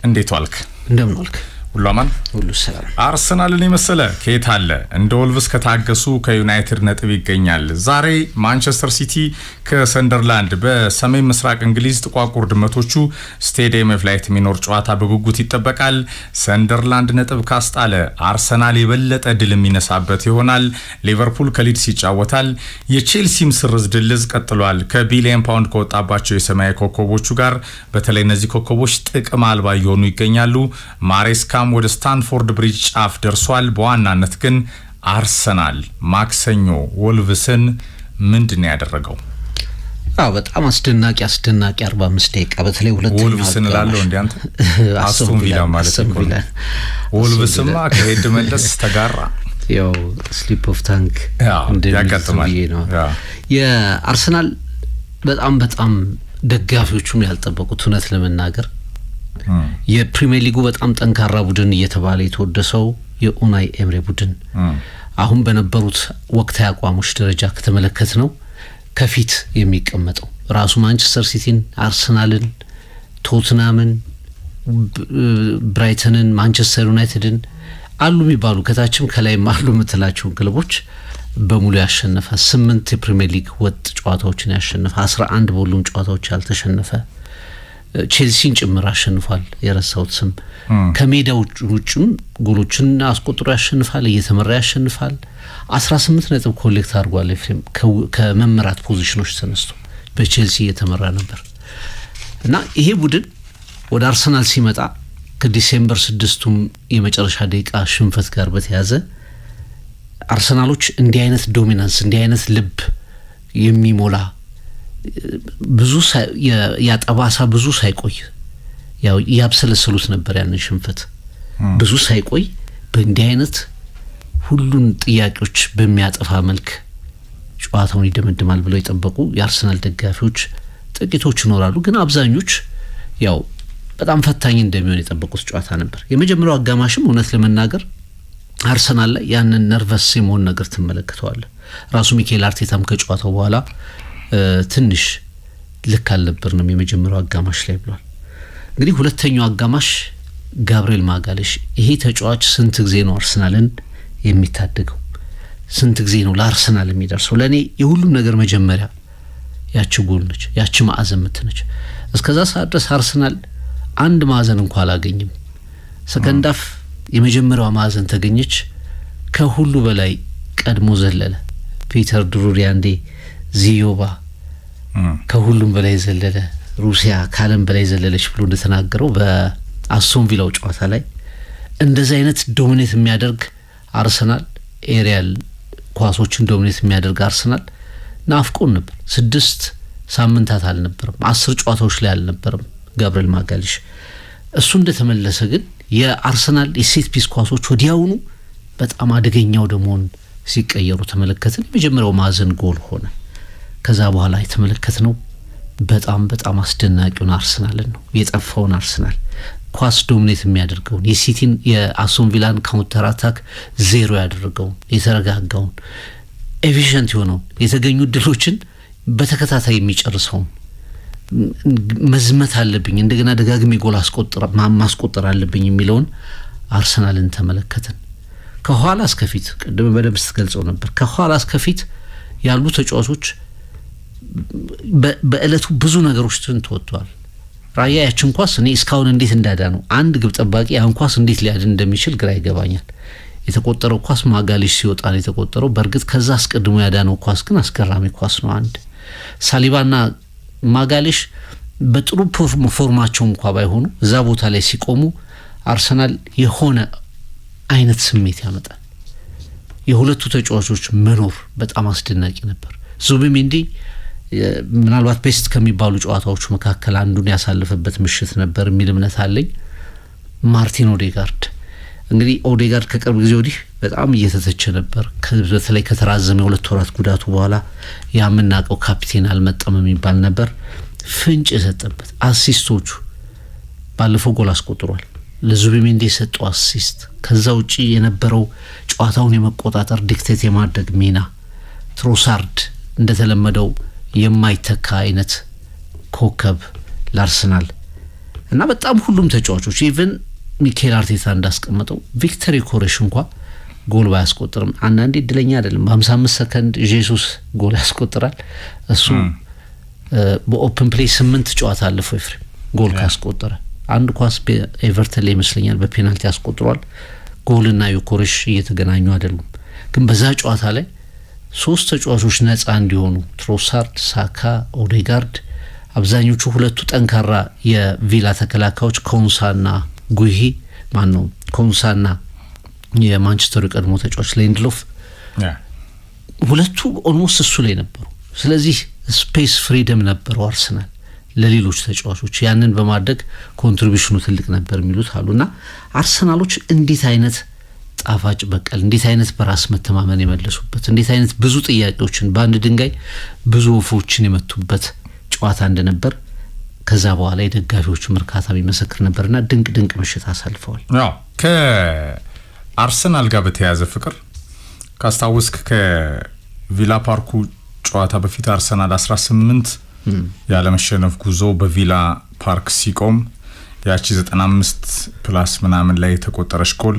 እንዴት ዋልክ? እንደምን ዋልክ? ሁሉ አማን? ሁሉ ሰላም። አርሰናልን የመሰለ ከየት አለ? እንደ ወልቭስ ከታገሱ ከዩናይትድ ነጥብ ይገኛል። ዛሬ ማንቸስተር ሲቲ ከሰንደርላንድ በሰሜን ምስራቅ እንግሊዝ ጥቋቁር ድመቶቹ ስቴዲየም ኦፍ ላይት የሚኖር ጨዋታ በጉጉት ይጠበቃል። ሰንደርላንድ ነጥብ ካስጣለ አርሰናል የበለጠ ድል የሚነሳበት ይሆናል። ሊቨርፑል ከሊድስ ይጫወታል። የቼልሲም ስርዝ ድልዝ ቀጥሏል። ከቢሊየን ፓውንድ ከወጣባቸው የሰማያዊ ኮከቦቹ ጋር በተለይ እነዚህ ኮከቦች ጥቅም አልባ እየሆኑ ይገኛሉ። ማሬስካ ወደ ስታንፎርድ ብሪጅ ጫፍ ደርሷል። በዋናነት ግን አርሰናል ማክሰኞ ወልቭስን ምንድነው ያደረገው? በጣም አስደናቂ 45 ደቂቃ በተለይ ሁለተኛው ወልቭስን ላለው እንዴ አንተ አስቶን ቪላ ማለት ነው። ወልቭስማ ከሄድ መለስ ተጋራ ያው ስሊፕ ኦፍ ታንክ ያጋጥማል። የአርሰናል በጣም ደጋፊዎቹም ያልጠበቁት እውነት ለመናገር የፕሪሚየር ሊጉ በጣም ጠንካራ ቡድን እየተባለ የተወደሰው የኡናይ ኤምሬ ቡድን አሁን በነበሩት ወቅታዊ አቋሞች ደረጃ ከተመለከት ነው ከፊት የሚቀመጠው ራሱ ማንቸስተር ሲቲን፣ አርሰናልን፣ ቶትናምን፣ ብራይተንን፣ ማንቸስተር ዩናይትድን አሉ የሚባሉ ከታችም ከላይም አሉ የምትላቸውን ክለቦች በሙሉ ያሸነፈ 8 የፕሪሚየር ሊግ ወጥ ጨዋታዎችን ያሸነፈ 11 በሁሉም ጨዋታዎች ያልተሸነፈ ቼልሲን ጭምር አሸንፏል። የረሳውት ስም ከሜዳው ውጭም ጎሎችን አስቆጥሮ ያሸንፋል፣ እየተመራ ያሸንፋል። 18 ነጥብ ኮሌክት አድርጓል። ኤፍሬም ከመመራት ፖዚሽኖች ተነስቶ በቼልሲ እየተመራ ነበር እና ይሄ ቡድን ወደ አርሰናል ሲመጣ ከዲሴምበር 6ቱም የመጨረሻ ደቂቃ ሽንፈት ጋር በተያዘ አርሰናሎች እንዲህ አይነት ዶሚናንስ እንዲህ አይነት ልብ የሚሞላ ብዙ ያጠባሳ ብዙ ሳይቆይ ያው ያብሰለሰሉት ነበር ያንን ሽንፈት ብዙ ሳይቆይ በእንዲህ አይነት ሁሉን ጥያቄዎች በሚያጠፋ መልክ ጨዋታውን ይደመድማል ብለው የጠበቁ የአርሰናል ደጋፊዎች ጥቂቶች ይኖራሉ። ግን አብዛኞች ያው በጣም ፈታኝ እንደሚሆን የጠበቁት ጨዋታ ነበር። የመጀመሪያው አጋማሽም እውነት ለመናገር አርሰናል ላይ ያንን ነርቨስ የመሆን ነገር ትመለከተዋለህ። ራሱ ሚኬል አርቴታም ከጨዋታው በኋላ ትንሽ ልክ አልነበርንም የመጀመሪያው አጋማሽ ላይ ብሏል። እንግዲህ ሁለተኛው አጋማሽ ጋብሪኤል ማጋሌሽ ይሄ ተጫዋች ስንት ጊዜ ነው አርሰናልን የሚታደገው? ስንት ጊዜ ነው ለአርሰናል የሚደርሰው? ለኔ የሁሉም ነገር መጀመሪያ ያቺ ጎል ነች፣ ያቺ ማዕዘን ምት ነች። እስከዛ ሰዓት ድረስ አርሰናል አንድ ማዕዘን እንኳን አላገኘም። ሰከንድ አፍ የመጀመሪያው ማዕዘን ተገኘች። ከሁሉ በላይ ቀድሞ ዘለለ ፒተር ድሩሪያንዴ ዚዮባ ከሁሉም በላይ ዘለለ፣ ሩሲያ ካለም በላይ ዘለለች ብሎ እንደተናገረው በአስቶን ቪላው ጨዋታ ላይ እንደዚህ አይነት ዶሚኔት የሚያደርግ አርሰናል ኤሪያል ኳሶችን ዶሚኔት የሚያደርግ አርሰናል ናፍቆን ነበር። 6 ሳምንታት አልነበረም፣ 10 ጨዋታዎች ላይ አልነበረም ጋብሪኤል ማጋሌሽ። እሱ እንደተመለሰ ግን የአርሰናል የሴት ፒስ ኳሶች ወዲያውኑ በጣም አደገኛው ደሞን ሲቀየሩ ተመለከትን። የመጀመሪያው ማዕዘን ጎል ሆነ። ከዛ በኋላ የተመለከትነው በጣም አስደናቂውን አርሰናልን ነው። የጠፋውን አርሰናል ኳስ ዶሚኔት የሚያደርገውን የሲቲን የአስቶን ቪላን ካውንተር አታክ ዜሮ ያደረገውን የተረጋጋውን ኤፊሽንት የሆነውን የተገኙ ድሎችን በተከታታይ የሚጨርሰውን መዝመት አለብኝ እንደገና ደጋግሜ ጎል ማስቆጠር አለብኝ የሚለውን አርሰናልን ተመለከትን። ከኋላ እስከፊት ቀደም በደንብ ስትገልጸው ነበር። ከኋላ እስከፊት ያሉ ተጫዋቾች በእለቱ ብዙ ነገሮችን ተወጥቷል። ራያ ያችን ኳስ እኔ እስካሁን እንዴት እንዳዳነው አንድ ግብ ጠባቂ ያን ኳስ እንዴት ሊያድን እንደሚችል ግራ ይገባኛል። የተቆጠረው ኳስ ማጋሌሽ ሲወጣ ነው የተቆጠረው። በእርግጥ ከዛ አስቀድሞ ያዳነው ኳስ ግን አስገራሚ ኳስ ነው። አንድ ሳሊባና ማጋሌሽ በጥሩ ፎርማቸው እንኳን ባይሆኑ እዛ ቦታ ላይ ሲቆሙ አርሰናል የሆነ አይነት ስሜት ያመጣል። የሁለቱ ተጫዋቾች መኖር በጣም አስደናቂ ነበር። ዙቢሜንዲ ምናልባት ቤስት ከሚባሉ ጨዋታዎቹ መካከል አንዱን ያሳለፈበት ምሽት ነበር የሚል እምነት አለኝ። ማርቲን ኦዴጋርድ እንግዲህ ኦዴጋርድ ከቅርብ ጊዜ ወዲህ በጣም እየተተቸ ነበር። በተለይ ከተራዘመ 2 ወራት ጉዳቱ በኋላ ያምናቀው ካፒቴን አልመጣም የሚባል ነበር። ፍንጭ የሰጠበት አሲስቶቹ ባለፈው ጎል አስቆጥሯል። ለዙቢሜንዲ የሰጠው አሲስት ከዛ ውጪ የነበረው ጨዋታውን የመቆጣጠር ዲክቴት የማድረግ ሚና ትሮሳርድ እንደተለመደው የማይተካ አይነት ኮከብ ለአርሰናል እና በጣም ሁሉም ተጫዋቾች ኢቭን ሚኬል አርቴታ እንዳስቀመጠው ቪክተር ዮኬሬሽ እንኳን ጎል ባያስቆጥርም አንዳንዴ እድለኛ አይደለም። በ55 ሰከንድ ጄሱስ ጎል ያስቆጥራል። እሱ በኦፕን ፕሌይ 8 ጨዋታ አለፈው ኤፍሬም ጎል ካስቆጠረ አንድ ኳስ ኤቨርተን ላይ ይመስለኛል በፔናልቲ ያስቆጥሯል። ጎልና ዮኬሬሽ እየተገናኙ አይደሉም። ግን በዛ ጨዋታ ላይ 3 ተጫዋቾች ነፃ እንዲሆኑ ትሮሳርድ፣ ሳካ፣ ኦዴጋርድ አብዛኞቹ ሁለቱ ጠንካራ የቪላ ተከላካዮች ኮንሳና ጉሂ ማነው ኮንሳና የማንቸስተር ቀድሞ ተጫዋች ሌንድሎፍ ሁለቱ ኦልሞስት እሱ ላይ ነበሩ። ስለዚህ ስፔስ ፍሪደም ነበረው አርሰናል ለሌሎች ተጫዋቾች ያንን በማድረግ ኮንትሪቢዩሽኑ ትልቅ ነበር የሚሉት አሉና አርሰናሎች እንዴት አይነት ጣፋጭ በቀል እንዴት አይነት በራስ መተማመን የመለሱበት እንዴት አይነት ብዙ ጥያቄዎችን በአንድ ድንጋይ ብዙ ወፎችን የመቱበት ጨዋታ እንደነበር ከዛ በኋላ የደጋፊዎቹ ምርካታ የሚመሰክር ነበርና ድንቅ ምሽት አሳልፈዋል። አዎ ከአርሰናል ጋር በተያያዘ ፍቅር ካስታወስክ ከቪላ ፓርኩ ጨዋታ በፊት አርሰናል 18 ያለመሸነፍ ጉዞ በቪላ ፓርክ ሲቆም ያቺ 95 ፕላስ ምናምን ላይ የተቆጠረች ጎል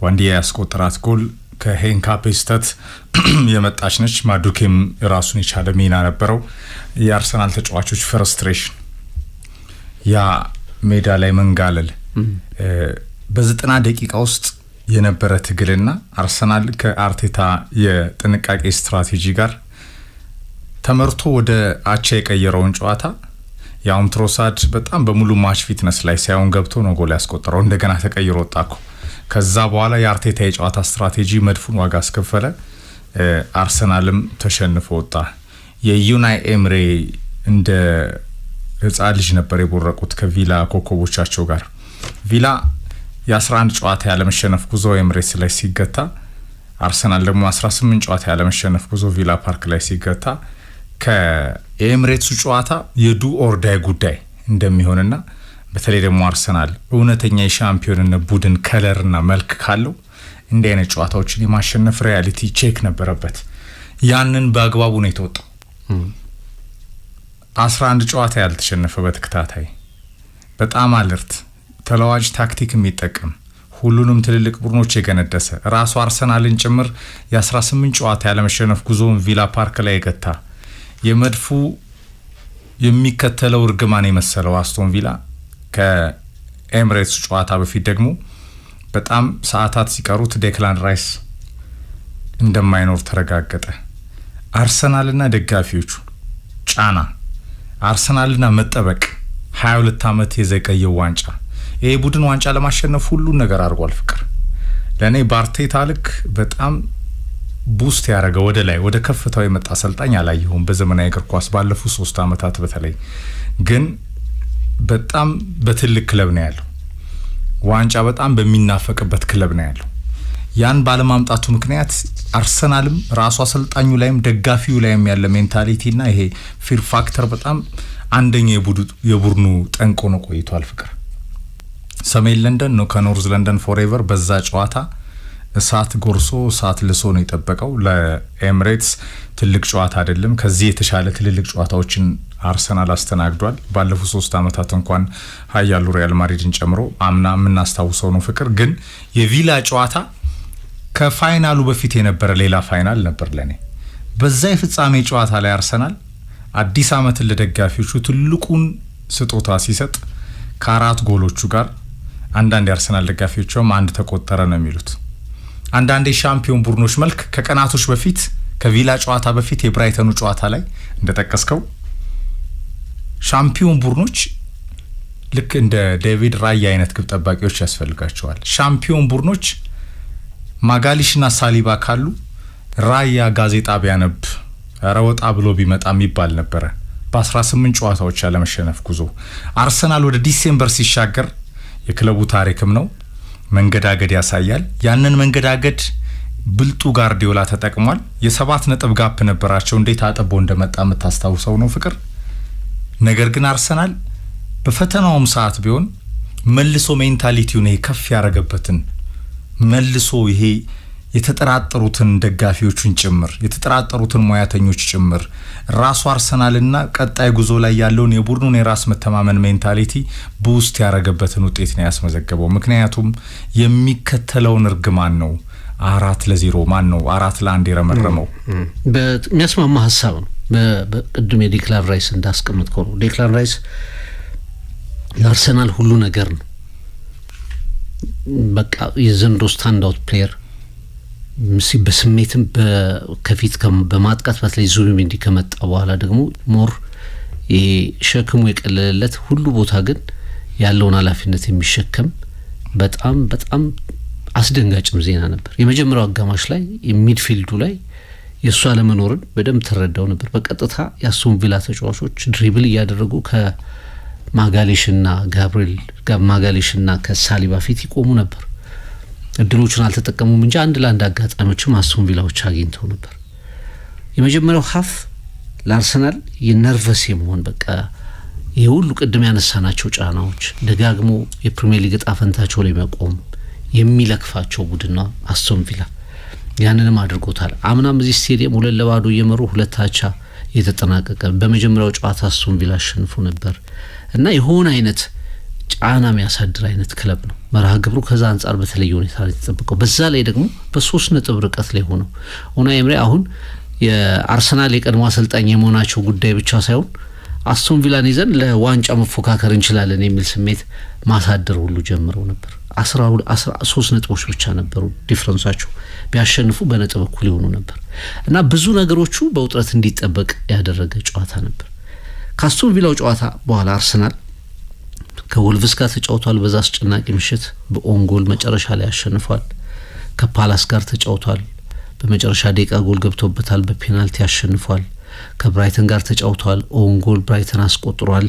ዋንዲያ ያስቆጠራት ጎል ከሄንካፔ ስህተት የመጣች ነች። ማዱኬም ራሱን የቻለ ሚና ነበረው። የአርሰናል ተጫዋቾች ፍረስትሬሽን ያ ሜዳ ላይ መንጋለል በ90 ደቂቃ ውስጥ የነበረ ትግልና አርሰናል ከአርቴታ የጥንቃቄ ስትራቴጂ ጋር ተመርቶ ወደ አቻ የቀየረውን ጨዋታ ያውም ትሮሳድ በጣም በሙሉ ማች ፊትነስ ላይ ሳይሆን ገብቶ ነው ጎል ያስቆጠረው። እንደገና ተቀይሮ ወጣኩ። ከዛ በኋላ የአርቴታ የጨዋታ ስትራቴጂ መድፉን ዋጋ አስከፈለ። አርሰናልም ተሸንፎ ወጣ። የዩናይ ኤምሬ እንደ ህፃን ልጅ ነበር የቦረቁት ከቪላ ኮከቦቻቸው ጋር። ቪላ የ11 ጨዋታ ያለመሸነፍ ጉዞ ኤምሬትስ ላይ ሲገታ፣ አርሰናል ደግሞ 18 ጨዋታ ያለመሸነፍ ጉዞ ቪላ ፓርክ ላይ ሲገታ ከኤምሬትሱ ጨዋታ የዱ ኦርዳይ ጉዳይ እንደሚሆንና በተለይ ደግሞ አርሰናል እውነተኛ የሻምፒዮንነት ቡድን ከለርና መልክ ካለው እንዲህ አይነት ጨዋታዎችን የማሸነፍ ሪያሊቲ ቼክ ነበረበት። ያንን በአግባቡ ነው የተወጣው። 11 ጨዋታ ያልተሸነፈ በተከታታይ በጣም አለርት ተለዋጭ ታክቲክ የሚጠቀም ሁሉንም ትልልቅ ቡድኖች የገነደሰ ራሱ አርሰናልን ጭምር የ18 ጨዋታ ያለመሸነፍ ጉዞውን ቪላ ፓርክ ላይ የገታ የመድፉ የሚከተለው እርግማን የመሰለው አስቶን ቪላ ከኤምሬትስ ጨዋታ በፊት ደግሞ በጣም ሰዓታት ሲቀሩት ዴክላን ራይስ እንደማይኖር ተረጋገጠ። አርሰናልና ደጋፊዎቹ ጫና፣ አርሰናልና መጠበቅ 22 ዓመት የዘቀየው ዋንጫ ይሄ ቡድን ዋንጫ ለማሸነፍ ሁሉ ነገር አድርጓል። ፍቅር ለኔ በአርቴታ ልክ በጣም ቡስት ያደረገ ወደ ላይ ወደ ከፍታው የመጣ አሰልጣኝ አላየሁም በዘመናዊ እግር ኳስ ባለፉት 3 ዓመታት በተለይ ግን በጣም በትልቅ ክለብ ነው ያለው። ዋንጫ በጣም በሚናፈቅበት ክለብ ነው ያለው። ያን ባለማምጣቱ ምክንያት አርሰናልም ራሱ አሰልጣኙ ላይም ደጋፊው ላይም ያለ ሜንታሊቲና ይሄ ፊር ፋክተር በጣም አንደኛ የቡድኑ ጠንቆ ነው ቆይቷል። ፍቅር ሰሜን ለንደን ነው ከኖርዝ ለንደን ፎሬቨር በዛ ጨዋታ እሳት ጎርሶ እሳት ልሶ ነው የጠበቀው። ለኤምሬትስ ትልቅ ጨዋታ አይደለም። ከዚህ የተሻለ ትልልቅ ጨዋታዎችን አርሰናል አስተናግዷል። ባለፉት 3 ዓመታት እንኳን ሀያሉ ሪያል ማድሪድን ጨምሮ አምና የምናስታውሰው ነው። ፍቅር ግን የቪላ ጨዋታ ከፋይናሉ በፊት የነበረ ሌላ ፋይናል ነበር ለኔ። በዛ የፍጻሜ ጨዋታ ላይ አርሰናል አዲስ ዓመትን ለደጋፊዎቹ ትልቁን ስጦታ ሲሰጥ ከ4 ጎሎቹ ጋር አንዳንድ የአርሰናል ደጋፊዎችም አንድ ተቆጠረ ነው የሚሉት። አንዳንድ የሻምፒዮን ቡድኖች መልክ ከቀናቶች በፊት ከቪላ ጨዋታ በፊት የብራይተኑ ጨዋታ ላይ እንደተጠቀስከው ሻምፒዮን ቡድኖች ልክ እንደ ዴቪድ ራያ አይነት ግብ ጠባቂዎች ያስፈልጋቸዋል። ሻምፒዮን ቡድኖች ማጋሊሽና ሳሊባ ካሉ ራያ ጋዜጣ ቢያነብ ረወጣ ብሎ ቢመጣ የሚባል ነበረ። በ18 ጨዋታዎች ያለመሸነፍ ጉዞ አርሰናል ወደ ዲሴምበር ሲሻገር የክለቡ ታሪክም ነው መንገዳገድ ያሳያል። ያንን መንገዳገድ ብልጡ ጋርዲዮላ ተጠቅሟል። የ7 ነጥብ ጋፕ ነበራቸው። እንዴት አጥቦ እንደመጣ የምታስታውሰው ነው ፍቅር። ነገር ግን አርሰናል በፈተናውም ሰዓት ቢሆን መልሶ ሜንታሊቲውን ይሄ ከፍ ያረገበትን መልሶ ይሄ የተጠራጠሩትን ደጋፊዎቹን ጭምር የተጠራጠሩትን ሙያተኞች ጭምር ራሱ አርሰናልና ቀጣይ ጉዞ ላይ ያለውን የቡድኑን የራስ መተማመን ሜንታሊቲ ቡስት ያረገበትን ውጤት ነው ያስመዘገበው። ምክንያቱም የሚከተለውን እርግማን ነው 4-0 ማን ነው 4-1 የረመረመው። በሚያስማማ ሀሳብ ነው። በቅድም የዴክላን ራይስ እንዳስቀምጥከው ነው። ዴክላን ራይስ ለአርሰናል ሁሉ ነገር ነው። በቃ የዘንድሮ ስታንድ አውት ፕሌየር በስሜትም ከፊት በማጥቃት በተለይ ዙቢሜንዲ ከመጣ በኋላ ደግሞ ሞር ይሄ ሸክሙ የቀለለለት ሁሉ ቦታ ግን ያለውን ኃላፊነት የሚሸከም በጣም በጣም አስደንጋጭም ዜና ነበር። የመጀመሪያው አጋማሽ ላይ ሚድፊልዱ ላይ የእሱ አለመኖርን በደንብ ተረዳው ነበር። በቀጥታ የአስቶን ቪላ ተጫዋቾች ድሪብል እያደረጉ ከማጋሌሽና ማጋሌሽና ከሳሊባ ፊት ይቆሙ ነበር። እድሎቹን አልተጠቀሙም እንጂ አንድ ለአንድ አጋጣሚዎችም አስቶን ቪላዎች አግኝተው ነበር። የመጀመሪያው ሀፍ ለአርሰናል የነርቨስ የመሆን በቃ የሁሉ ቅድም ያነሳናቸው ጫናዎች ደጋግሞ የፕሪሚየር ሊግ ዕጣ ፈንታቸው ላይ መቆም የሚለክፋቸው ቡድን ነው አስቶን ቪላ። ያንንም አድርጎታል። አምናም እዚህ ስቴዲየም 2-2 እየመሩ 2-2 የተጠናቀቀ በመጀመሪያው ጨዋታ አስቶን ቪላ አሸንፎ ነበር እና የሆነ አይነት ጫና የሚያሳድር አይነት ክለብ ነው። መርሃ ግብሩ ከዛ አንጻር በተለየ ሁኔታ ላይ ተጠብቀው በዛ ላይ ደግሞ በ3 ነጥብ ርቀት ላይ ሆነው ኡናይ ኤምሬ አሁን የአርሰናል የቀድሞ አሰልጣኝ የመሆናቸው ጉዳይ ብቻ ሳይሆን አስቶን ቪላን ይዘን ለዋንጫ መፎካከር እንችላለን የሚል ስሜት ማሳደር ሁሉ ጀምረው ነበር። 13 ነጥቦች ብቻ ነበሩ ዲፍረንሳቸው። ቢያሸንፉ በነጥብ እኩል ይሆኑ ነበር እና ብዙ ነገሮቹ በውጥረት እንዲጠበቅ ያደረገ ጨዋታ ነበር። ከአስቶን ቪላው ጨዋታ በኋላ አርሰናል ከወልቭስ ጋር ተጫውቷል። በዛ አስጨናቂ ምሽት በኦን ጎል መጨረሻ ላይ አሸንፏል። ከፓላስ ጋር ተጫውቷል። በመጨረሻ ደቂቃ ጎል ገብቶበታል። በፔናልቲ አሸንፏል። ከብራይተን ጋር ተጫውቷል። ኦን ጎል ብራይተን አስቆጥሯል።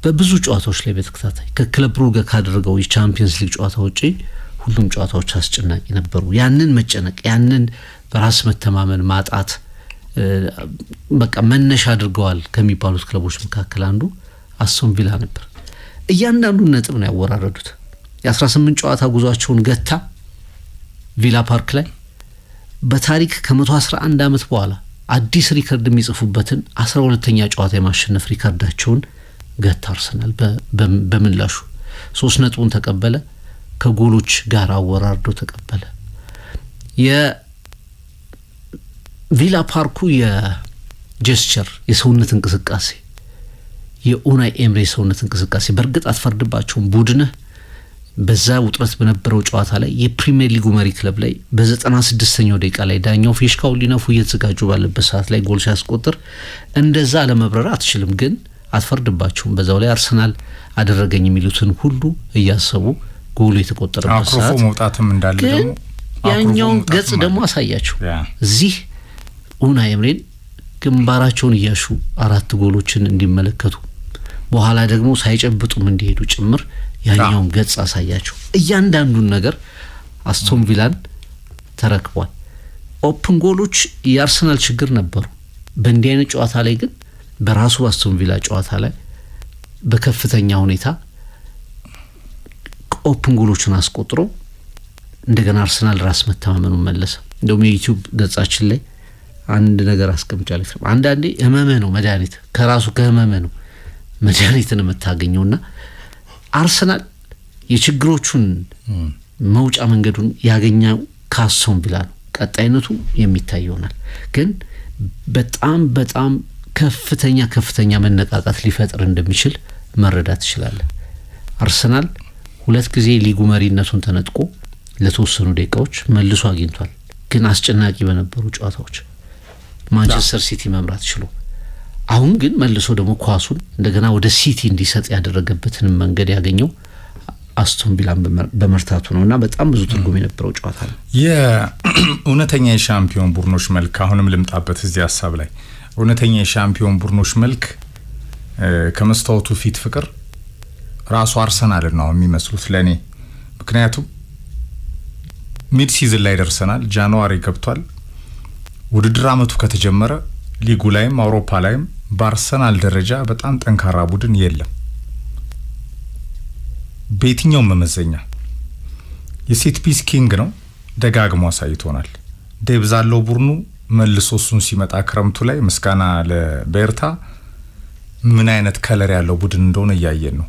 በብዙ ጨዋታዎች ላይ በተከታታይ ከክለብ ብሩገ ካደረገው የቻምፒየንስ ሊግ ጨዋታ ውጪ ሁሉም ጨዋታዎች አስጨናቂ ነበሩ። ያንን መጨነቅ ያንን በራስ መተማመን ማጣት በቃ መነሻ አድርገዋል ከሚባሉት ክለቦች መካከል አንዱ አስቶን ቪላ ነበር። እያንዳንዱን ነጥብ ነው ያወራረዱት። የ18 ጨዋታ ጉዟቸውን ገታ ቪላ ፓርክ ላይ በታሪክ ከ111 ዓመት በኋላ አዲስ ሪከርድ የሚጽፉበትን 12ኛ ጨዋታ የማሸነፍ ሪከርዳቸውን ገታ አርሰናል በምላሹ 3 ነጥቡን ተቀበለ። ከጎሎች ጋር አወራርዶ ተቀበለ። የቪላ ፓርኩ የጀስቸር የሰውነት እንቅስቃሴ የኡናይ ኤምሬ ሰውነት እንቅስቃሴ በእርግጥ አትፈርድባቸውም። ቡድንህ በዛ ውጥረት በነበረው ጨዋታ ላይ የፕሪሚየር ሊጉ መሪ ክለብ ላይ በ96ኛው ደቂቃ ላይ ዳኛው ፊሽካውን ሊነፉ እየተዘጋጁ ባለበት ሰዓት ላይ ጎል ሲያስቆጥር እንደዛ ለመብረር አትችልም፣ ግን አትፈርድባቸውም። በዛው ላይ አርሰናል አደረገኝ የሚሉትን ሁሉ እያሰቡ ጎሉ የተቆጠረበት ሰዓት አክሮፎ መውጣትም እንዳለ ደግሞ ያኛውን ገጽ ደግሞ አሳያቸው። እዚህ ኡናይ ኤምሬን ግንባራቸውን እያሹ 4 ጎሎችን እንዲመለከቱ በኋላ ደግሞ ሳይጨብጡም እንዲሄዱ ጭምር ያኛውን ገጽ አሳያቸው። እያንዳንዱን ነገር አስቶን ቪላን ተረክቧል። ኦፕን ጎሎች የአርሰናል ችግር ነበሩ። በእንዲህ አይነት ጨዋታ ላይ ግን በራሱ አስቶን ቪላ ጨዋታ ላይ በከፍተኛ ሁኔታ ኦፕን ጎሎችን አስቆጥሮ እንደገና አርሰናል ራስ መተማመኑን መለሰ። እንደውም የዩቲዩብ ገጻችን ላይ አንድ ነገር አስቀምጫለሁ። አንዳንዴ ህመምህ ነው መድኃኒት፣ ከራሱ ከህመምህ ነው መድኃኒትን የምታገኘውና አርሰናል የችግሮቹን መውጫ መንገዱን ያገኘው ከአስቶን ቪላ ነው። ቀጣይነቱ የሚታይ ይሆናል፣ ግን በጣም በጣም ከፍተኛ መነቃቃት ሊፈጥር እንደሚችል መረዳት ትችላለህ። አርሰናል 2 ጊዜ ሊጉ መሪነቱን ተነጥቆ ለተወሰኑ ደቂቃዎች መልሶ አግኝቷል። ግን አስጨናቂ በነበሩ ጨዋታዎች ማንቸስተር ሲቲ መምራት ችሎ አሁን ግን መልሶ ደግሞ ኳሱን እንደገና ወደ ሲቲ እንዲሰጥ ያደረገበትን መንገድ ያገኘው አስቶን ቪላን በመርታቱ ነውና በጣም ብዙ ትርጉም የነበረው ጨዋታ ነው። የእውነተኛ የሻምፒዮን ቡድኖች መልክ አሁንም ልምጣበት እዚህ ሀሳብ ላይ እውነተኛ የሻምፒዮን ቡድኖች መልክ ከመስታወቱ ፊት ፍቅር ራሱ አርሰናል ነው የሚመስሉት ለኔ። ምክንያቱም ሚድ ሲዝን ላይ ደርሰናል። ጃንዋሪ ገብቷል። ውድድር አመቱ ከተጀመረ ሊጉ ላይም አውሮፓ ላይም በአርሰናል ደረጃ በጣም ጠንካራ ቡድን የለም። በየትኛው መመዘኛ የሴት ፒስ ኪንግ ነው ደጋግሞ አሳይቶናል። ዴብዝ አለው ቡድኑ መልሶ እሱን ሲመጣ ክረምቱ ላይ ምስጋና ለቤርታ ምን አይነት ከለር ያለው ቡድን እንደሆነ እያየን ነው።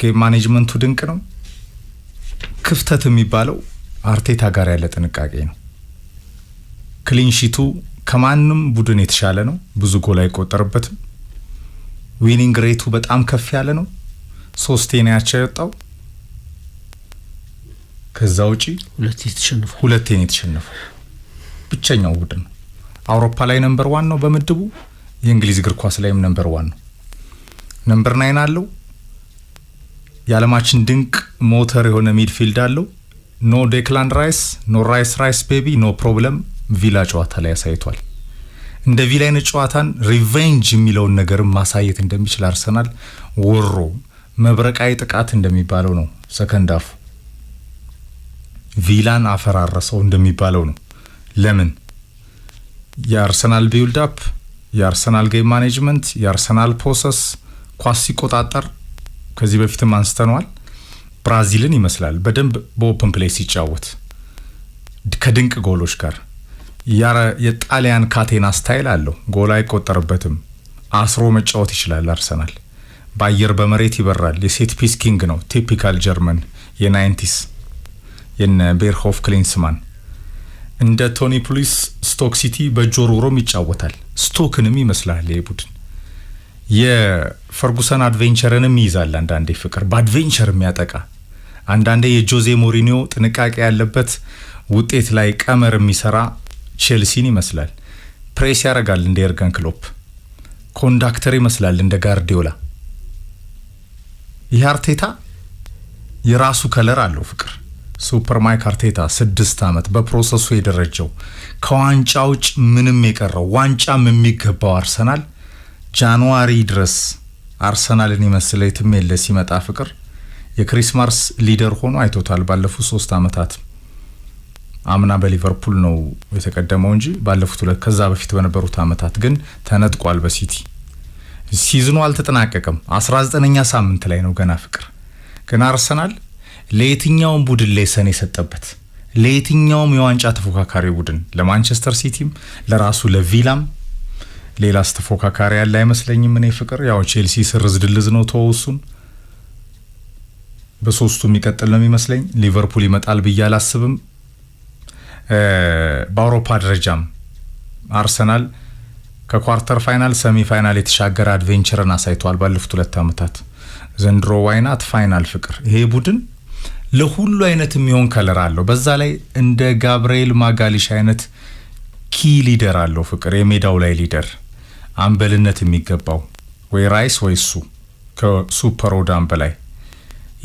ጌም ማኔጅመንቱ ድንቅ ነው። ክፍተት የሚባለው አርቴታ ጋር ያለ ጥንቃቄ ነው። ክሊንሺቱ ከማንም ቡድን የተሻለ ነው። ብዙ ጎል አይቆጠርበትም። ዊኒንግ ሬቱ በጣም ከፍ ያለ ነው። 3 ነው ያወጣው። ከዛ ውጪ 2 ነው የተሸነፈው። ብቸኛው ቡድን ነው። አውሮፓ ላይ ነምበር 1 ነው በምድቡ። የእንግሊዝ እግር ኳስ ላይም ነምበር 1 ነው። ነምበር 9 አለው። የዓለማችን ድንቅ ሞተር የሆነ ሚድፊልድ አለው። ኖ ዴክላን ራይስ፣ ኖ ራይስ ቤቢ፣ ኖ ፕሮብለም ቪላ ጨዋታ ላይ ያሳይቷል። እንደ ቪላ አይነት ጨዋታን ሪቬንጅ የሚለውን ነገርም ማሳየት እንደሚችል አርሰናል ወሮ መብረቃዊ ጥቃት እንደሚባለው ነው። ሰከንድ አፉ ቪላን አፈራረሰው እንደሚባለው ነው። ለምን? የአርሰናል ቢልድ አፕ፣ የአርሰናል ጌም ማኔጅመንት፣ የአርሰናል ፕሮሰስ ኳስ ሲቆጣጠር ከዚህ በፊትም አንስተነዋል። ብራዚልን ይመስላል በደንብ በኦፕን ፕሌይ ሲጫወት ከድንቅ ጎሎች ጋር። የጣሊያን ካቴና ስታይል አለው። ጎል አይቆጠርበትም። አስሮ መጫወት ይችላል አርሰናል። በአየር በመሬት ይበራል። የሴት ፒስ ኪንግ ነው። ቲፒካል ጀርመን የ90ስ የነ ቤርሆፍ ክሊንስማን። እንደ ቶኒ ፑሊስ ስቶክ ሲቲ በጆሮሮም ይጫወታል። ስቶክንም ይመስላል ይሄ ቡድን። የፈርጉሰን አድቬንቸርንም ይይዛል። አንዳንዴ ፍቅር በአድቬንቸር የሚያጠቃ፣ አንዳንዴ የጆዜ ሞሪኒዮ ጥንቃቄ ያለበት ውጤት ላይ ቀመር የሚሰራ ቼልሲን ይመስላል። ፕሬስ ያደርጋል እንደ ኤርገን ክሎፕ። ኮንዳክተር ይመስላል እንደ ጋርዲዮላ። ይህ አርቴታ የራሱ ከለር አለው ፍቅር። ሱፐር ማይክ አርቴታ 6 ዓመት በፕሮሰሱ የደረጀው ከዋንጫ ውጭ ምንም የቀረው ዋንጫም የሚገባው አርሰናል ጃንዋሪ ድረስ አርሰናልን ይመስል የትም የለ ሲመጣ ፍቅር የክሪስማስ ሊደር ሆኖ አይቶታል። ባለፉት 3 ዓመታት አምና በሊቨርፑል ነው የተቀደመው እንጂ ባለፉት 2 ከዛ በፊት በነበሩት ዓመታት ግን ተነጥቋል በሲቲ። ሲዝኑ አልተጠናቀቀም። 19ኛ ሳምንት ላይ ነው ገና ፍቅር። ግን አርሰናል ለየትኛውም ቡድን ሌሰን የሰጠበት ለየትኛውም የዋንጫ ተፎካካሪ ቡድን ለማንቸስተር ሲቲም ለራሱ ለቪላም ሌላስ ተፎካካሪ ያለ አይመስለኝም እኔ ፍቅር። ያው ቼልሲ ስርዝ ድልዝ ነው ተወሱን በሶስቱ የሚቀጥል ነው የሚመስለኝ። ሊቨርፑል ይመጣል ብዬ አላስብም። በአውሮፓ ደረጃም አርሰናል ከኳርተር ፋይናል ሰሚ ፋይናል የተሻገረ አድቬንቸርን አሳይቷል ባለፉት 2 ዓመታት። ዘንድሮ ዋይናት ፋይናል ፍቅር። ይሄ ቡድን ለሁሉ አይነት የሚሆን ከለር አለው። በዛ ላይ እንደ ጋብርኤል ማጋሊሽ አይነት ኪ ሊደር አለው ፍቅር። የሜዳው ላይ ሊደር አምበልነት የሚገባው ወይ ራይስ ወይ እሱ ከሱፐር ኦዳም በላይ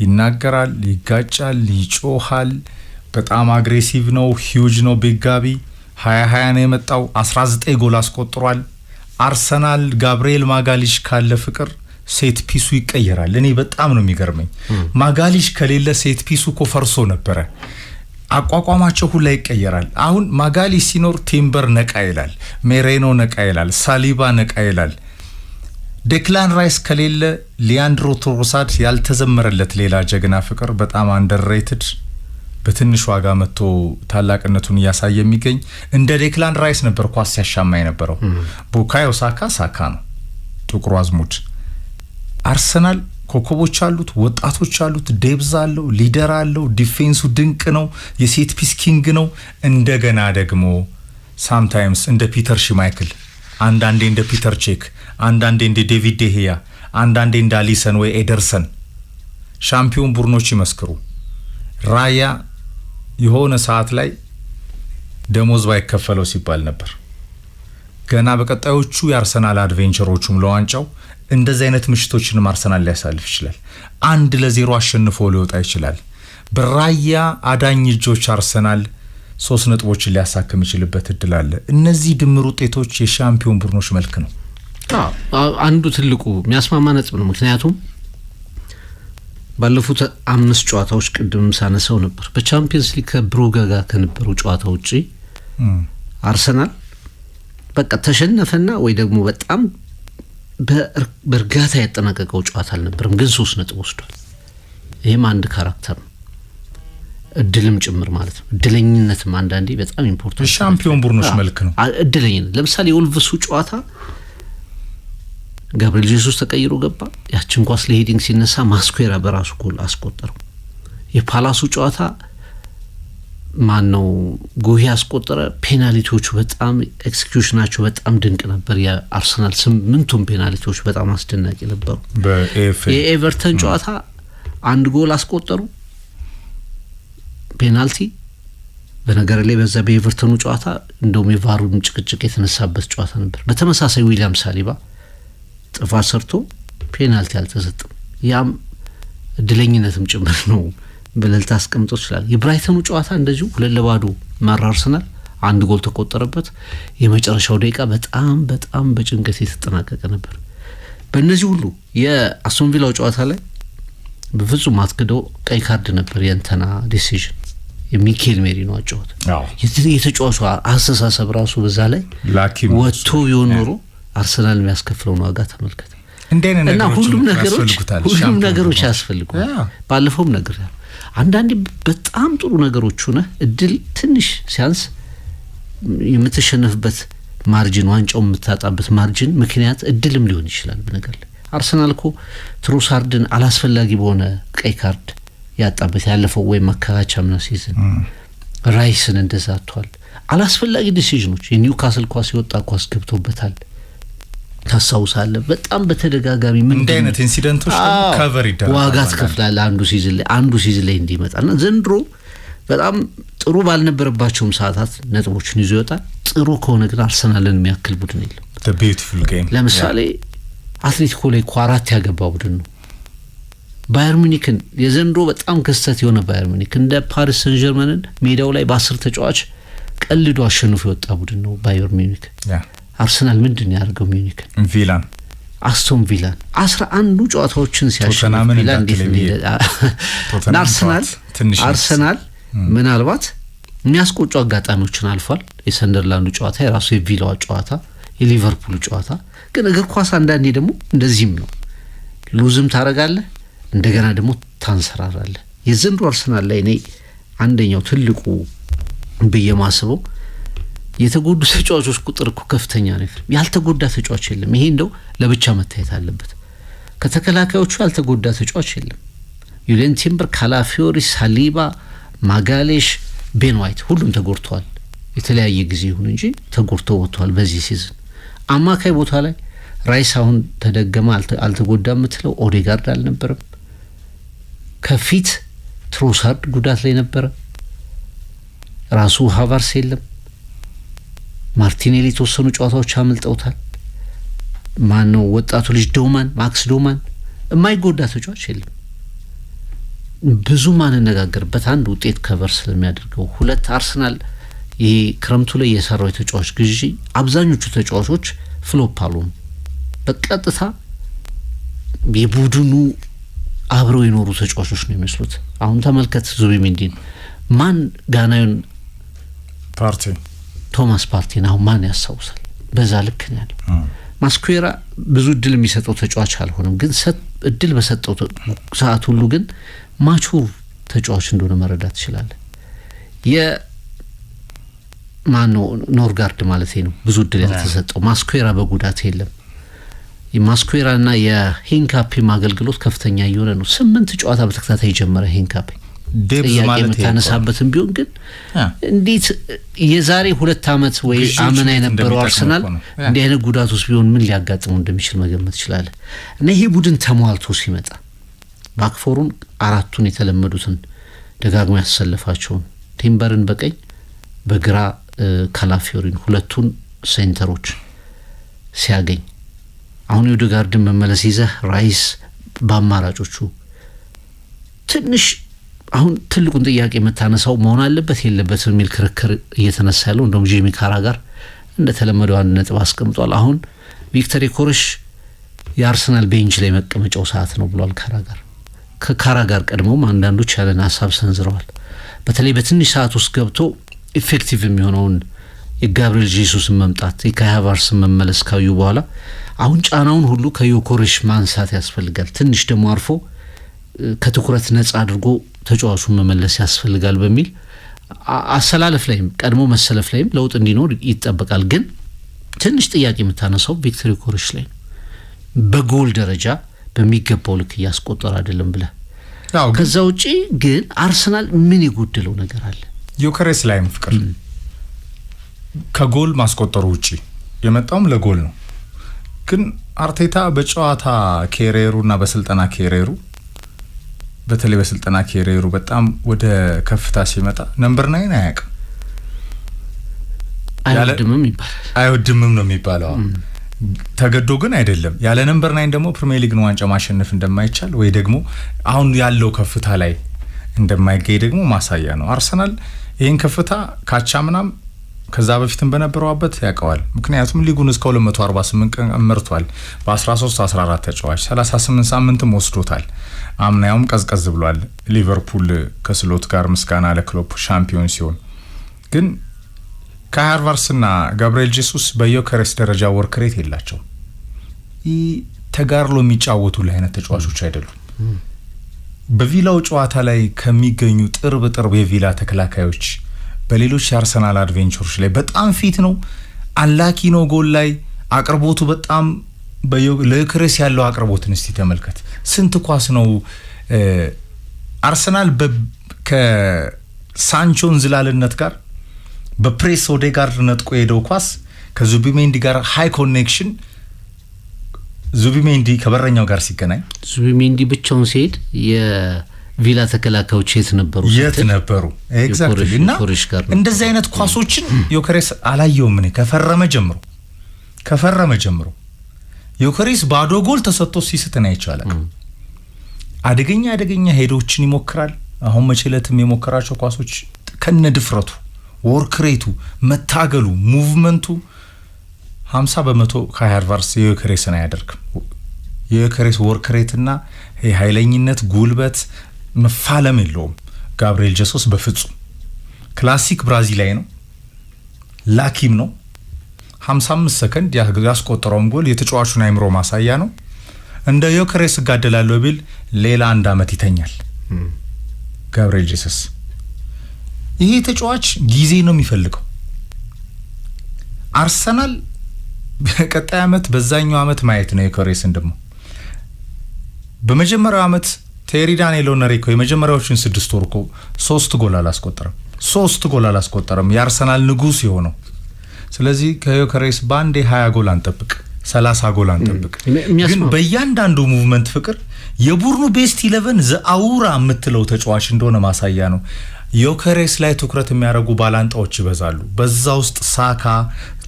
ይናገራል፣ ይጋጫል፣ ይጮሃል። በጣም አግሬሲቭ ነው። ሂውጅ ነው። ቢጋቢ 2020 ነው የመጣው። 19 ጎል አስቆጥሯል። አርሰናል ጋብርኤል ማጋሊሽ ካለ ፍቅር ሴት ፒሱ ይቀየራል። እኔ በጣም ነው የሚገርመኝ። ማጋሊሽ ከሌለ ሴት ፒሱ እኮ ፈርሶ ነበረ። አቋቋማቸው ሁላ ይቀየራል። አሁን ማጋሊሽ ሲኖር ቲምበር ነቃ ይላል፣ ሜሬኖ ነቃ ይላል፣ ሳሊባ ነቃ ይላል። ዴክላን ራይስ ከሌለ ሊያንድሮ ትሮሳርድ ያልተዘመረለት ሌላ ጀግና ፍቅር በጣም አንደርሬትድ በትንሽ ዋጋ መጥቶ ታላቅነቱን እያሳየ የሚገኝ እንደ ዴክላን ራይስ ነበር ኳስ ሲያሻማ የነበረው። ቡካዮ ሳካ ነው ጥቁሩ አዝሙድ። አርሰናል ኮከቦች አሉት፣ ወጣቶች አሉት፣ ዴብዝ አለው፣ ሊደር አለው፣ ዲፌንሱ ድንቅ ነው፣ የሴት ፒስ ኪንግ ነው። እንደገና ደግሞ ሳምታይምስ እንደ ፒተር ሽማይክል፣ አንዳንዴ እንደ ፒተር ቼክ፣ አንዳንዴ እንደ ዴቪድ ዴሂያ፣ አንዳንዴ እንደ አሊሰን ወይ ኤደርሰን ሻምፒዮን ቡድኖች ይመስክሩ። ራያ የሆነ ሰዓት ላይ ደሞዝ ባይከፈለው ሲባል ነበር። ገና በቀጣዮቹ የአርሰናል አድቬንቸሮቹም ለዋንጫው እንደዚህ አይነት ምሽቶችንም አርሰናል ሊያሳልፍ ይችላል። 1-0 አሸንፎ ሊወጣ ይችላል። በራያ አዳኝ እጆች አርሰናል 3 ነጥቦችን ሊያሳክም ይችልበት እድል አለ። እነዚህ ድምር ውጤቶች የሻምፒዮን ቡድኖች መልክ ነው። አንዱ ትልቁ የሚያስማማ ነጥብ ነው። ምክንያቱም ባለፉት 5 ጨዋታዎች ቅድም ሳነሳው ነበር በቻምፒየንስ ሊግ ከብሩገ ጋር ከነበሩ ጨዋታ ውጪ አርሰናል በቃ ተሸነፈና ወይ ደግሞ በጣም በእርጋታ ያጠናቀቀው ጨዋታ አልነበረም፣ ግን 3 ነጥብ ወስዷል። ይሄም አንድ ካራክተር ነው። እድልም ጭምር ማለት ነው። እድለኝነትም አንዳንዴ በጣም ኢምፖርታንት ሻምፒዮን ቡድኖች መልክ ነው እድለኝነት። ለምሳሌ የወልቭሱ ጨዋታ ጋብሪኤል ጄሱስ ተቀይሮ ገባ። ያችን ኳስ ለሄዲንግ ሲነሳ ማስኩዌራ በራሱ ጎል አስቆጠረው። የፓላሱ ጨዋታ ማነው ጎሂ አስቆጠረ። ፔናልቲዎቹ በጣም ኤክስኪዩሽናቸው በጣም ድንቅ ነበር። የአርሰናል 8ቱም ፔናልቲዎች በጣም አስደናቂ ነበሩ። የኤቨርተን ጨዋታ አንድ ጎል አስቆጠሩ ፔናልቲ። በነገር ላይ በዛ በኤቨርተኑ ጨዋታ እንደውም የቫሩን ጭቅጭቅ የተነሳበት ጨዋታ ነበር። በተመሳሳይ ዊሊያም ሳሊባ ጥፋት ሰርቶ ፔናልቲ አልተሰጠም። ያም እድለኝነትም ጭምር ነው ብለህ ታስቀምጠው ይችላል። የብራይተኑ ጨዋታ እንደዚሁ 2-2 መራ አርሰናል፣ አንድ ጎል ተቆጠረበት። የመጨረሻው ደቂቃ በጣም በጭንቀት የተጠናቀቀ ነበር። በእነዚህ ሁሉ የአስቶን ቪላው ጨዋታ ላይ በፍጹም አትክደው ቀይ ካርድ ነበር የእንተና ዲሲዥን የሚኬል ሜሪኖ አጫወት። የተጫዋቹ አስተሳሰብ ራሱ በዛ ላይ ወጥቶ ቢሆን ኖሮ አርሰናል የሚያስከፍለውን ዋጋ ተመልከተ። እና ሁሉም ነገሮች ያስፈልጉታል። ባለፈውም ነገር አንዳንዴ በጣም ጥሩ ነገሮች ሆነ እድል ትንሽ ሲያንስ የምትሸነፍበት ማርጂን ዋንጫው የምታጣበት ማርጂን ምክንያት እድልም ሊሆን ይችላል። በነገር ላይ አርሰናል እኮ ትሮሳርድን አላስፈላጊ በሆነ ቀይ ካርድ ያጣበት ያለፈው ወይ መካካቻ ምናምን ሲዝን ራይስን እንደዛ አጥቷል። አላስፈላጊ ዲሲዥኖች የኒውካስል ኳስ የወጣ ኳስ ገብቶበታል ታሳውሳለህ። በጣም በተደጋጋሚ ምን እንደ አይነት ኢንሲደንቶች ከቨር ይደረጋል። ዋጋ ትከፍላለህ አንዱ ሲዝን ላይ እንዲመጣና ዘንድሮ በጣም ጥሩ ባልነበረባቸውም ሰዓታት ነጥቦችን ይዞ ይወጣል። ጥሩ ከሆነ ግን አርሰናልን የሚያክል ቡድን የለም። the beautiful game ለምሳሌ አትሌቲኮ ላይ 4 ያገባ ቡድን ነው። ባየር ሙኒክን የዘንድሮ በጣም ክስተት የሆነ ባየር ሙኒክ እንደ ፓሪስ ሰን ጀርመንን ሜዳው ላይ በ10 ተጫዋች ቀልዶ አሸንፎ የወጣ ቡድን ነው ባየር ሙኒክ። አርሰናል ምንድን ያደርገው ሙኒክ ቪላን አስቶን ቪላን 11 ጨዋታዎችን ሲያሸንፍ ቪላን አርሰናል ምናልባት የሚያስቆጩ አጋጣሚዎችን አልፏል። የሰንደርላንዱ ጨዋታ የራሱ የቪላው ጨዋታ የሊቨርፑል ጨዋታ ግን እግር ኳስ አንዳንዴ ደግሞ እንደዚህም ነው። ሉዝም ታረጋለህ እንደገና ደግሞ ታንሰራራለህ። የዘንድሮ አርሰናል ላይ እኔ አንደኛው ትልቁ በየማስበው የተጎዱ ተጫዋቾች ቁጥር እኮ ከፍተኛ ነው። ያልተጎዳ ተጫዋች የለም። ይሄ እንደው ለብቻ መታየት አለበት። ከተከላካዮቹ ያልተጎዳ ተጫዋች የለም። ዩሌን ቲምበር፣ ካላፊዮሪ፣ ሳሊባ፣ ማጋሌሽ፣ ቤን ዋይት ሁሉም ተጎድተዋል። የተለያየ ጊዜ ይሁን እንጂ ተጎድተው ወጥተዋል በዚህ ሲዝን። አማካይ ቦታ ላይ ራይስ አሁን ተደገመ አልተጎዳም የምትለው ኦዴጋርድ አልነበረም። ከፊት ትሮሳርድ ጉዳት ላይ ነበረ። ራሱ ሃቫርስ የለም። ማርቲኔሊ የተወሰኑ ጨዋታዎች አመልጠውታል። ማነው ወጣቱ ልጅ ዶማን ማክስ ዶማን የማይጎዳ ተጫዋች የለም። ብዙ ማንነጋገርበት አንድ ውጤት ከቨር ስለሚያደርገው፣ 2 አርሰናል ይሄ ክረምቱ ላይ የሰራው የተጫዋች ግዢ አብዛኞቹ ተጫዋቾች ፍሎፕ አሉን። በቀጥታ የቡድኑ አብረው የኖሩ ተጫዋቾች ነው የሚመስሉት። አሁን ተመልከት ዙቢሜንዲን ማን ጋናዩን ቶማስ ፓርቲን አሁን ማን ያስታውሳል? በዛ ልክ ነው ያለው። ማስኩዌራ ብዙ እድል የሚሰጠው ተጫዋች አልሆነም፣ ግን እድል በሰጠው ሰዓት ሁሉ ግን ማቹር ተጫዋች እንደሆነ መረዳት ይችላል። የማነው ኖርጋርድ ማለት ነው ብዙ እድል ያልተሰጠው። ማስኩዌራ በጉዳት የለም። የማስኩዌራና የሂንካፒ አገልግሎት ከፍተኛ እየሆነ ነው። 8 ጨዋታ በተከታታይ ጀመረ ሂንካፒ። ጥያቄ የምታነሳበትም ቢሆን ግን እንዴት የዛሬ 2 ዓመት ወይ አመና የነበረው አርሰናል እንዲህ አይነት ጉዳት ውስጥ ቢሆን ምን ሊያጋጥመው እንደሚችል መገመት ይችላል። እና ይሄ ቡድን ተሟልቶ ሲመጣ ባክፎሩን 4ቱን የተለመዱትን ደጋግሞ ያሰለፋቸውን ቲምበርን በቀኝ በግራ ካላፊዮሪን 2ቱን ሴንተሮች ሲያገኝ አሁን ኦዴጋርድን መመለስ ይዘህ ራይስ በአማራጮቹ ትንሽ አሁን ትልቁን ጥያቄ የምታነሳው መሆን አለበት የለበትም የሚል ክርክር እየተነሳ ያለው እንደውም ጂሚ ካራጋር እንደተለመደው 1 ነጥብ አስቀምጧል። አሁን ቪክተር ኮረሽ የአርሰናል ቤንች ላይ መቀመጫው ሰዓት ነው ብሏል ካራጋር። ከካራጋር ቀድሞም አንዳንዶች ያለን ሀሳብ ሰንዝረዋል። በተለይ በትንሽ ሰዓት ውስጥ ገብቶ ኢፌክቲቭ የሚሆነውን የጋብሪኤል ጄሱስን መምጣት የካይ ሃቨርትዝን መመለስ ካዩ በኋላ አሁን ጫናውን ሁሉ ከዮኮሬሽ ማንሳት ያስፈልጋል። ትንሽ ደግሞ አርፎ ከትኩረት ነጻ አድርጎ ተጫዋቹን መመለስ ያስፈልጋል በሚል አሰላለፍ ላይም ቀድሞ መሰለፍ ላይም ለውጥ እንዲኖር ይጠበቃል። ግን ትንሽ ጥያቄ የምታነሳው ቪክተር ዮኬሬሽ ላይ በጎል ደረጃ በሚገባው ልክ እያስቆጠረ አይደለም ብለ ከዛ ውጪ ግን አርሰናል ምን ይጎድለው ነገር አለ? ዮኬሬሽ ላይም ፍቅር ከጎል ማስቆጠሩ ውጪ የመጣውም ለጎል ነው። ግን አርቴታ በጨዋታ ኬሪየሩና በስልጠና ኬሪየሩ በተለይ በስልጠና ኬሪየሩ በጣም ወደ ከፍታ ሲመጣ ነምበር 9 አያውቅም። አይወድምም ነው የሚባለው። ተገዶ ግን አይደለም። ያለ ነምበር 9 ደግሞ ፕሪሚየር ሊግን ዋንጫ ማሸነፍ እንደማይቻል ወይ ደግሞ አሁን ያለው ከፍታ ላይ እንደማይገኝ ደግሞ ማሳያ ነው። አርሰናል ይሄን ከፍታ ካቻምናም ከዛ በፊትም በነበረው አበት ያውቀዋል። ምክንያቱም ሊጉን እስከ 248 ቀን መርቷል። በ13 14 ተጫዋች 38 ሳምንትም ወስዶታል። አምናያውም ቀዝቀዝ ብሏል። ሊቨርፑል ከስሎት ጋር ምስጋና ለክሎፕ ሻምፒዮን ሲሆን ግን ከሃርቫርስና ጋብሪኤል ጄሱስ በዮኬሬሽ ደረጃ ወርክሬት የላቸው። ተጋርሎ የሚጫወቱ አይነት ተጫዋቾች አይደሉም። በቪላው ጨዋታ ላይ ከሚገኙ ጥርብ የቪላ ተከላካዮች በሌሎች የአርሰናል አድቬንቸሮች ላይ በጣም ፊት ነው። አላኪ ነው። ጎል ላይ አቅርቦቱ በጣም ለዮኬሬሽ ያለው አቅርቦትን እስቲ ተመልከት። ስንት ኳስ ነው አርሰናል ከሳንቾን ዝላልነት ጋር በፕሬስ ኦዴጋርድ ነጥቆ ሄደው ኳስ ከዙቢሜንዲ ጋር ሃይ ኮኔክሽን ዙቢሜንዲ ከበረኛው ጋር ሲገናኝ ዙቢሜንዲ ብቻውን ሲሄድ የቪላ ተከላካዮች የት ነበሩ? ኤግዛክትሊ። እና እንደዚህ አይነት ኳሶችን ዮኬሬሽ አላየውም። ምን ከፈረመ ጀምሮ ዮኬሬሽ ባዶ ጎል ተሰጥቶ ሲስተና ይቻላል። አደገኛ ሄዶችን ይሞክራል። አሁን መቼለትም የሞከራቸው ኳሶች ከነ ድፍረቱ ወርክሬቱ መታገሉ ሙቭመንቱ 50% ከሃርቫርስ የዮኬሬሽን አያደርግም። የዮኬሬሽ ወርክሬትና ኃይለኝነት ጉልበት መፋለም የለውም። ጋብሪኤል ጄሱስ በፍጹም ክላሲክ ብራዚላዊ ነው። ላኪም ነው። 55 ሰከንድ ያስቆጠረውም ጎል የተጫዋቹን አይምሮ ማሳያ ነው። እንደ ዮኬሬሽ ጋደላለው ቢል ሌላ 1 አመት ይተኛል ጋብሪኤል ጄሱስ። ይሄ ተጫዋች ጊዜ ነው የሚፈልገው። አርሰናል በቀጣይ አመት በዛኛው አመት ማየት ነው ዮኬሬሽን ደግሞ በመጀመሪያው አመት ቴሪ ዳንኤል ኦነሪኮ የመጀመሪያዎቹን 6 ወር እኮ 3 ጎል አላስቆጠረም። የአርሰናል ንጉስ የሆነው። ስለዚህ ከዮኬሬሽ ባንዴ 20 ጎል አንጠብቅ፣ 30 ጎል አንጠብቅ። ግን በእያንዳንዱ ሙቭመንት ፍቅር የቡድኑ ቤስት 11 ዘአውራ የምትለው ተጫዋች እንደሆነ ማሳያ ነው። ዮኬሬሽ ላይ ትኩረት የሚያደርጉ ባላንጣዎች ይበዛሉ። በዛ ውስጥ ሳካ፣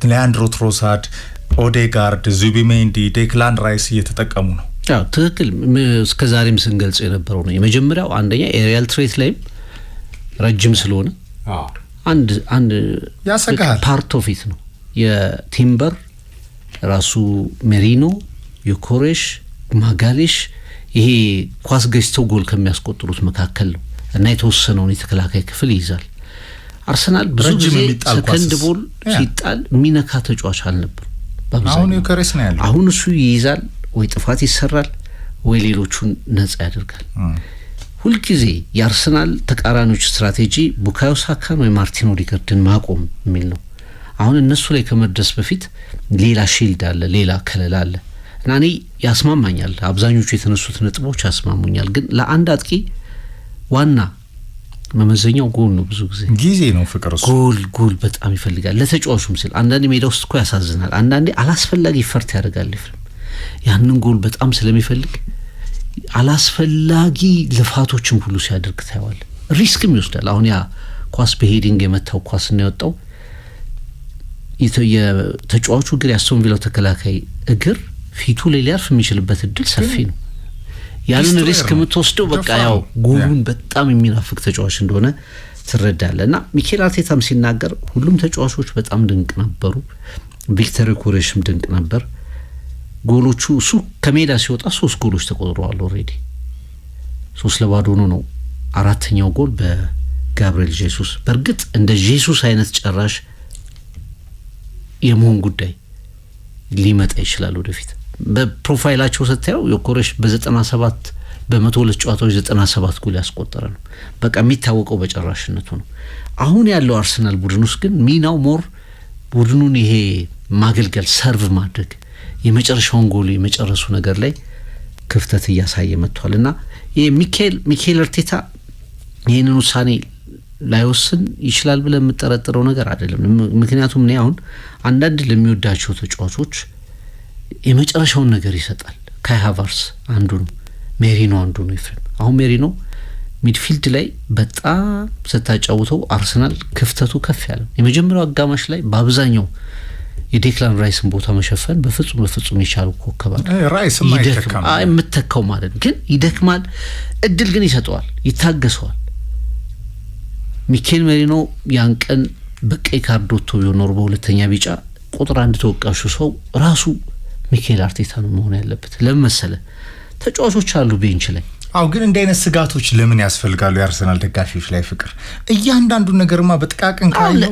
ሊያንድሮ ትሮሳርድ፣ ኦዴጋርድ፣ ዙቢሜንዲ፣ ዴክላን ራይስ እየተጠቀሙ ነው። አዎ ትክክል። እስከዛሬም ስንገልጽ የነበረው ነው። የመጀመሪያው አንደኛ ኤሪያል ትሬት ላይ ረጅም ስለሆነ አንድ ያሰጋል። ፓርት ኦፍ ኢት ነው። የቲምበር ራሱ ሜሪኖ፣ ዮኬሬሽ፣ ማጋሌሽ ይሄ ኳስ ገጭተው ጎል ከሚያስቆጥሩት መካከል ነው እና የተወሰነውን የተከላካይ ክፍል ይይዛል። አርሰናል ብዙ ጊዜ ሰከንድ ቦል ሲጣል ሚነካ ተጫዋች አልነበር። አሁን ዮኬሬሽ ነው ያለው። አሁን እሱ ይይዛል ወይ ጥፋት ይሰራል ወይ ሌሎቹን ነጻ ያደርጋል። ሁልጊዜ የአርሰናል ተቃራኒዎች ስትራቴጂ ቡካዮ ሳካን ወይ ማርቲን ኦዴጋርድን ማቆም የሚል ነው። አሁን እነሱ ላይ ከመድረስ በፊት ሌላ ሺልድ አለ፣ ሌላ ከለላ አለ እና እኔ ያስማማኛል። አብዛኞቹ የተነሱት ነጥቦች ያስማሙኛል። ግን ለአንድ አጥቂ ዋና መመዘኛው ጎል ነው። ብዙ ጊዜ ነው ፍቅር። እሱ ጎል በጣም ይፈልጋል። ለተጫዋቹም ሲል አንዳንዴ ሜዳ ውስጥ እኮ ያሳዝናል። አንዳንዴ አላስፈላጊ ፈርት ያደርጋል። ያንን ጎል በጣም ስለሚፈልግ አላስፈላጊ ልፋቶችን ሁሉ ሲያደርግ ታይዋል። ሪስክም ይወስዳል። አሁን ያ ኳስ በሄዲንግ የመታው ኳስ ነው ያወጣው የተጫዋቹ እግር ያስቶን ቪላው ተከላካይ እግር ፊቱ ላይ ሊያርፍ የሚችልበት እድል ሰፊ ነው። ያንን ሪስክ የምትወስደው በቃ ያው ጎሉን በጣም የሚናፍቅ ተጫዋች እንደሆነ ትረዳለና ሚኬል አርቴታም ሲናገር ሁሉም ተጫዋቾች በጣም ድንቅ ነበሩ። ቪክተር ዮኬሬሽም ድንቅ ነበር። ጎሎቹ እሱ ከሜዳ ሲወጣ 3 ጎሎች ተቆጥረዋል። ኦሬዲ 3-0 ነው። አራተኛው ጎል በጋብሪኤል ጄሱስ። በእርግጥ እንደ ጄሱስ አይነት ጨራሽ የመሆን ጉዳይ ሊመጣ ይችላል ወደፊት። በፕሮፋይላቸው ስታየው ዮኬሬሽ በ97 በ102 ጨዋታዎች 97 ጎል ያስቆጠረ ነው። በቃ የሚታወቀው በጨራሽነቱ ነው። አሁን ያለው አርሰናል ቡድን ውስጥ ግን ሚናው ሞር ቡድኑን ይሄ ማገልገል፣ ሰርቭ ማድረግ፣ የመጨረሻውን ጎል የመጨረሱ ነገር ላይ ክፍተት እያሳየ መጥቷል እና ይሄ ሚኬል አርቴታ ይሄንን ውሳኔ ላይወስን ይችላል ብለን የምጠረጥረው ነገር አይደለም። ምክንያቱም እኔ አሁን አንዳንድ ለሚወዳቸው ተጫዋቾች የመጨረሻውን ነገር ይሰጣል። ካይ ሃቨርትዝ አንዱ ነው፣ ሜሪኖ አንዱ ነው። ይፍረን አሁን ሜሪኖ ሚድፊልድ ላይ በጣም ስታጫውተው አርሰናል ክፍተቱ ከፍ ያለ የመጀመሪያው አጋማሽ ላይ በአብዛኛው የዴክላን ራይስን ቦታ መሸፈን በፍጹም የቻሉ ኮከባል ራይስም አይተካም ማለት ግን ይደክማል። እድል ግን ይሰጠዋል፣ ይታገሰዋል። ሚኬል ሜሪኖ ያን ቀን በቀይ ካርድ ወጥቶ ቢኖር በሁለተኛ ቢጫ ቁጥር 1 ተወቃሹ ሰው ራሱ ሚኬል አርቴታ ነው መሆን ያለበት። ለምን መሰለህ? ተጫዋቾች አሉ ቤንች ላይ። አው ግን እንደ አይነት ስጋቶች ለምን ያስፈልጋሉ? የአርሰናል ደጋፊዎች ላይ ፍቅር እያንዳንዱ ነገርማ በጥቃቅን ካለው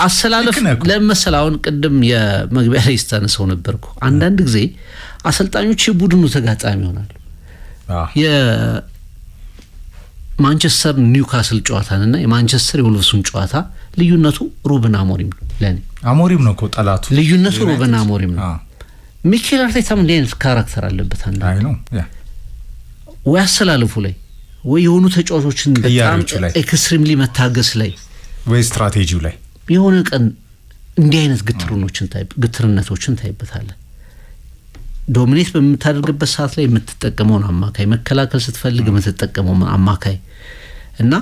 አሰላለፍ ለምን መሰለህ? አሁን ቅድም የመግቢያ ላይ ስታነሳው ነበርኩ። አንዳንድ ጊዜ አሰልጣኞች የቡድኑ ተጋጣሚ ይሆናሉ። የማንቸስተር ኒውካስል ጨዋታንና የማንቸስተር የወልቭሱን ጨዋታ ልዩነቱ ሩበን አሞሪም ነው። ለኔ አሞሪም ነው እኮ ጠላቱ። ልዩነቱ ሩበን አሞሪም ነው። ሚኬል አርቴታም እንደ አይነት ካራክተር አለበት። አይ ነው ወይ አሰላለፉ ላይ ወይ የሆኑ ተጫዋቾችን በጣም ኤክስትሪምሊ መታገስ ላይ ወይ ስትራቴጂው ላይ የሆነ ቀን እንዲህ አይነት ግትርነቶችን ታይበታለህ። ዶሚኔት በምታደርግበት ሰዓት ላይ የምትጠቀመውን አማካይ፣ መከላከል ስትፈልግ የምትጠቀመውን አማካይ እና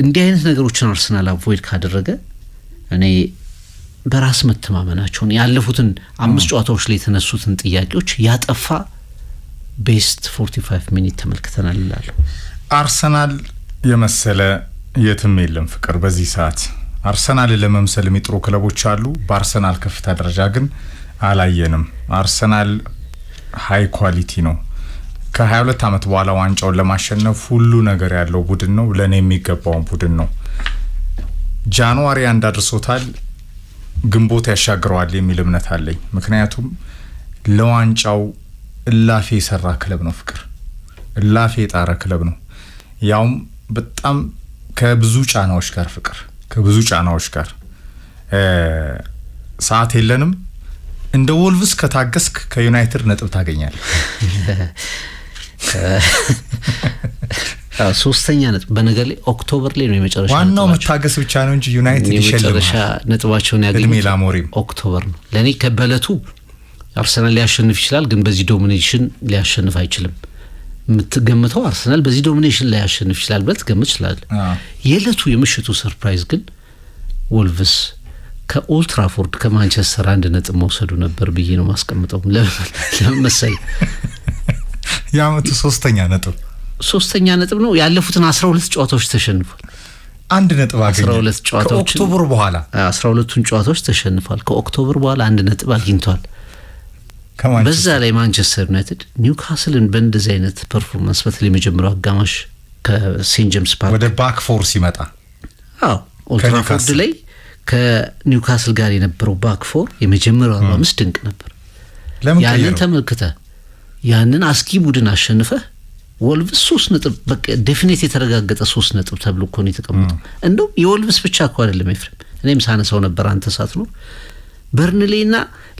እንዲህ አይነት ነገሮችን አርሰናል አቮይድ ካደረገ እኔ በራስ መተማመናቸውን ያለፉትን 5 ጨዋታዎች ላይ የተነሱትን ጥያቄዎች ያጠፋ ቤስት 45 ሚኒት ተመልክተናል ይላል። አርሰናል የመሰለ የትም የለም ፍቅር። በዚህ ሰዓት አርሰናል ለመምሰል የሚጥሩ ክለቦች አሉ። በአርሰናል ከፍታ ደረጃ ግን አላየንም። አርሰናል ሃይ ኳሊቲ ነው። ከ22 ዓመት በኋላ ዋንጫውን ለማሸነፍ ሁሉ ነገር ያለው ቡድን ነው። ለኔ የሚገባው ቡድን ነው። ጃንዋሪ እንዳደርሶታል፣ ግንቦት ያሻግረዋል የሚል እምነት አለኝ። ምክንያቱም ለዋንጫው እላፊ የሰራ ክለብ ነው ፍቅር። እላፊ የጣረ ክለብ ነው። ያውም በጣም ከብዙ ጫናዎች ጋር ፍቅር፣ ከብዙ ጫናዎች ጋር ሰዓት የለንም። እንደ ወልቭስ ከታገስክ ከዩናይትድ ነጥብ ታገኛለህ። ሶስተኛ ነጥብ በነገር ላይ ኦክቶበር ላይ ነው የመጨረሻ። ዋናው መታገስ ብቻ ነው እንጂ ዩናይትድ ይሸልማል። የመጨረሻ ነጥባቸውን ያገኙት ኦክቶበር ነው። ለኔ ከበለቱ አርሰናል ሊያሸንፍ ይችላል፣ ግን በዚህ ዶሚኔሽን ሊያሸንፍ አይችልም። የምትገምተው አርሰናል በዚህ ዶሚኔሽን ሊያሸንፍ ይችላል ብለህ ትገምት ይችላል። የዕለቱ የምሽቱ ሰርፕራይዝ ግን ወልቭስ ከኦልድ ትራፎርድ ከማንቸስተር 1 ነጥብ መውሰዱ ነበር ብዬ ነው ማስቀምጠው። ለምን መሰለህ? ያመቱ ሶስተኛ ነጥብ ነው። ያለፉትን 12 ጨዋታዎች ተሸንፏል። 1 ነጥብ አገኘ። 12 ጨዋታዎች ከኦክቶበር በኋላ 12ቱን ጨዋታዎች ተሸንፏል። ከኦክቶበር በኋላ 1 ነጥብ አግኝቷል። በዛ ላይ ማንቸስተር ዩናይትድ ኒውካስልን በእንደዚህ አይነት ፐርፎርማንስ በተለይ መጀመሪያው አጋማሽ ከሴንት ጄምስ ፓርክ ወደ ባክ ፎር ሲመጣ ኦልድ ትራፎርድ ላይ ከኒውካስል ጋር የነበረው ባክ ፎር የመጀመሪያው 45 ድንቅ ነበር። ያንን ተመልክተህ ያንን አስኪ ቡድን አሸንፈህ ወልቭስ 3 ነጥብ በቃ ዴፊኒት የተረጋገጠ 3 ነጥብ ተብሎ እኮ ነው የተቀመጠው። እንደው የወልቭስ ብቻ እኮ አይደለም ኤፍሬም፣ እኔም ሳነሳው ነበር አንተ ሳት ነው በርንሌና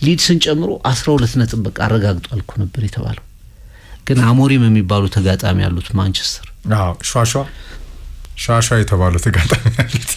ሊድስን ጨምሮ 12 ነጥብ በቃ አረጋግጧል እኮ ነበር የተባለው። ግን አሞሪም የሚባሉ ተጋጣሚ ያሉት ማንቸስተር ሿሿ የተባሉ ተጋጣሚ ያሉት